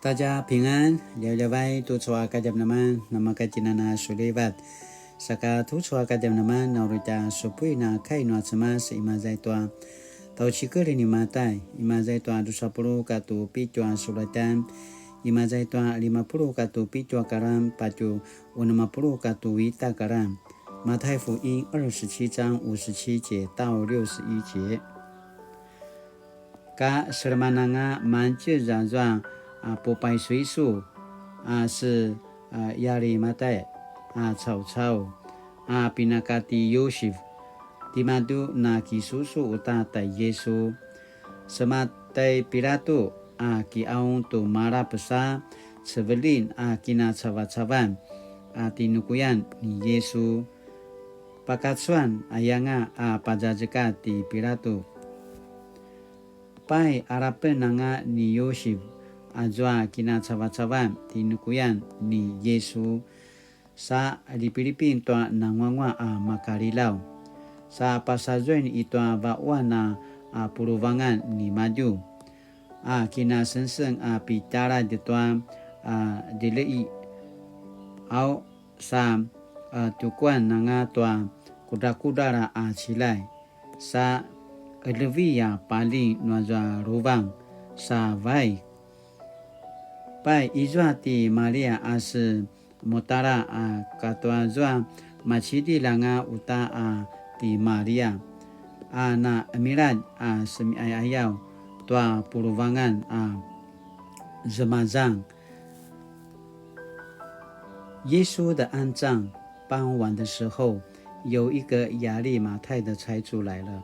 大家平安，聊聊拜，tu chua kadam naman, nama kajinana sulibat. Saka tu chua kadam naman, naurita supui na kai no atsamas imazai toa. Tau chikuri ni matai, imazai toa 20 katu pitua sulatan, imazai toa 50 katu pitua karam, patu 50 katu wita karam. 马太福音27章57节到61节。Ka sermananga manche zazwa popai suisu是亚利马代草草pinakati Yosef dimadu na kisusu uta ta Yesu sematai Pilato ki aung tu mara pesa sebelin kina cawa-cawan tinukuyan ni Yesu pakatsuan ayanga pajajeka ti Pilato pai arapen nanga ni Yosef azwa kina cawa-cawan tinukuyan ni Yesu sa di Pilipin toa nangwangwa makarilaw sa pasazuen ito bawa na puruvangan ni maju kina senseng pitara ditoa dilei au sa tukuan nanga toa kuda-kudara cilai sa levi paling nuazwa rubang sa vai pai izwa ti Maria as motara katwa zwa machidi langa uta ti Maria na mirad semi ayaw toa puruvangan zemazang耶稣的安葬傍晚的时候，有一个亚利马太的财主来了，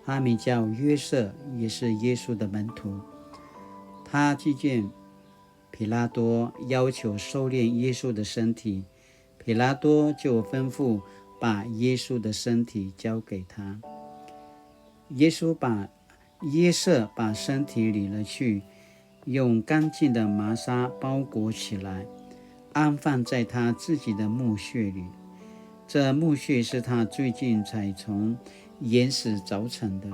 他名叫约瑟，也是耶稣的门徒。他祭见彼拉多，要求收敛耶稣的身体，彼拉多就吩咐把耶稣的身体交给他。约瑟把身体理了去，用干净的麻纱包裹起来，安放在他自己的墓穴里。这墓穴是他最近才从岩石凿成的。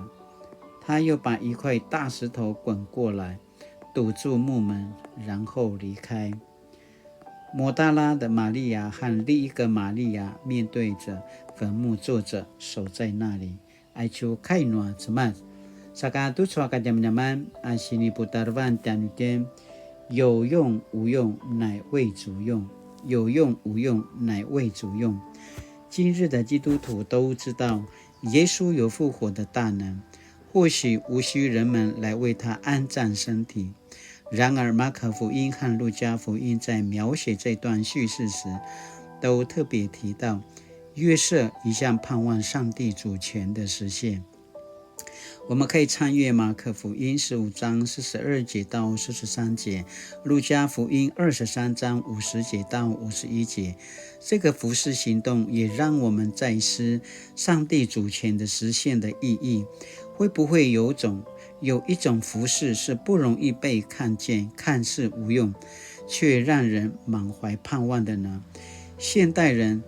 他又把一块大石头滚过来，堵住墓门，然后离开。抹大拉的玛利亚和另一个玛利亚面对着坟墓坐着，守在那里。爱求开暖子曼，萨嘎都错嘎加曼曼，西尼布达万讲点，有用无用，乃为主用；有用无用，乃为主用。今日的基督徒都知道，耶稣有复活的大能，或许无需人们来为他安葬身体。然而马可福音和路加福音在描写这段叙事时，都特别提到约瑟一向盼望上帝主权的实现。我们可以参阅马可福音15章42节到43节，路加福音23章50节到51节。这个服事行动也让我们再思上帝主权的实现的意义。会不会有一种服事是不容易被看见，看似无用，却让人满怀盼望的呢？现代人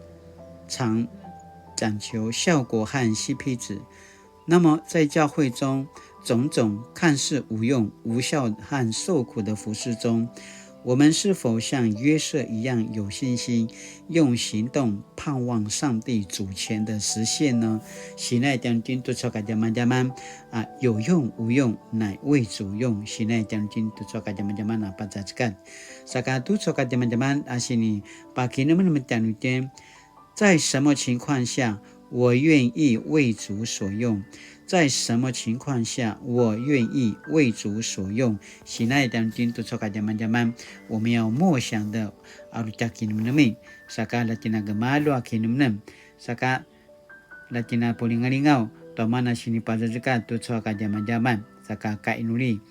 常讲求效果和 CP 值，那么在教会中种种看似无用、无效和受苦的服事中，我们是否像约瑟一样有信心，用行动盼望上帝主权的实现呢？现在将军都错个加曼加曼有用无用，乃为主用。现在将军都错个加曼加曼巴扎兹干，萨卡都错个加曼加曼是你把给你们讲点，在什么情况下我愿意为主所用？在什么情况下我愿意为主所用？现在当今都错个加曼加曼，我们要默想的阿鲁加基努们命，萨卡拉蒂那个马路阿基努们，萨卡拉蒂那布林阿林奥，到mana sini pada zakat都错个加曼加曼，萨卡盖努力。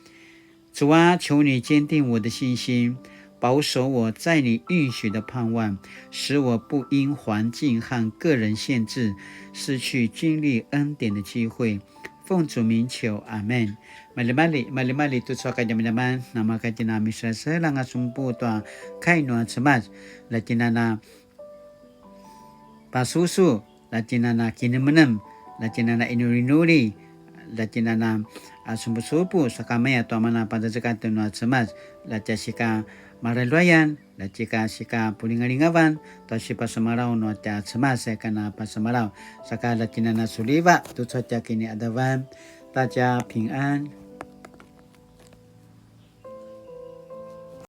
主啊，求你坚定我的信心，保守我在你允许的盼望，使我不因环境和个人限制失去经历恩典的机会。奉主名求，阿们。Mali-mali tu so ka jaman-jaman nama ka tina misra lang asumpu to kay no atsamas latina na pasusu latina na kinemenem latina na inuri-nuri latina na sumbu-subu sakamaya tuamana pada zekat tunua cemas la jasika maraluayan la jika sika pulingalingawan to sipa samarau no ta cemas kana pa samarau saka la kinana suliva tu saja kini adawan 大家平安。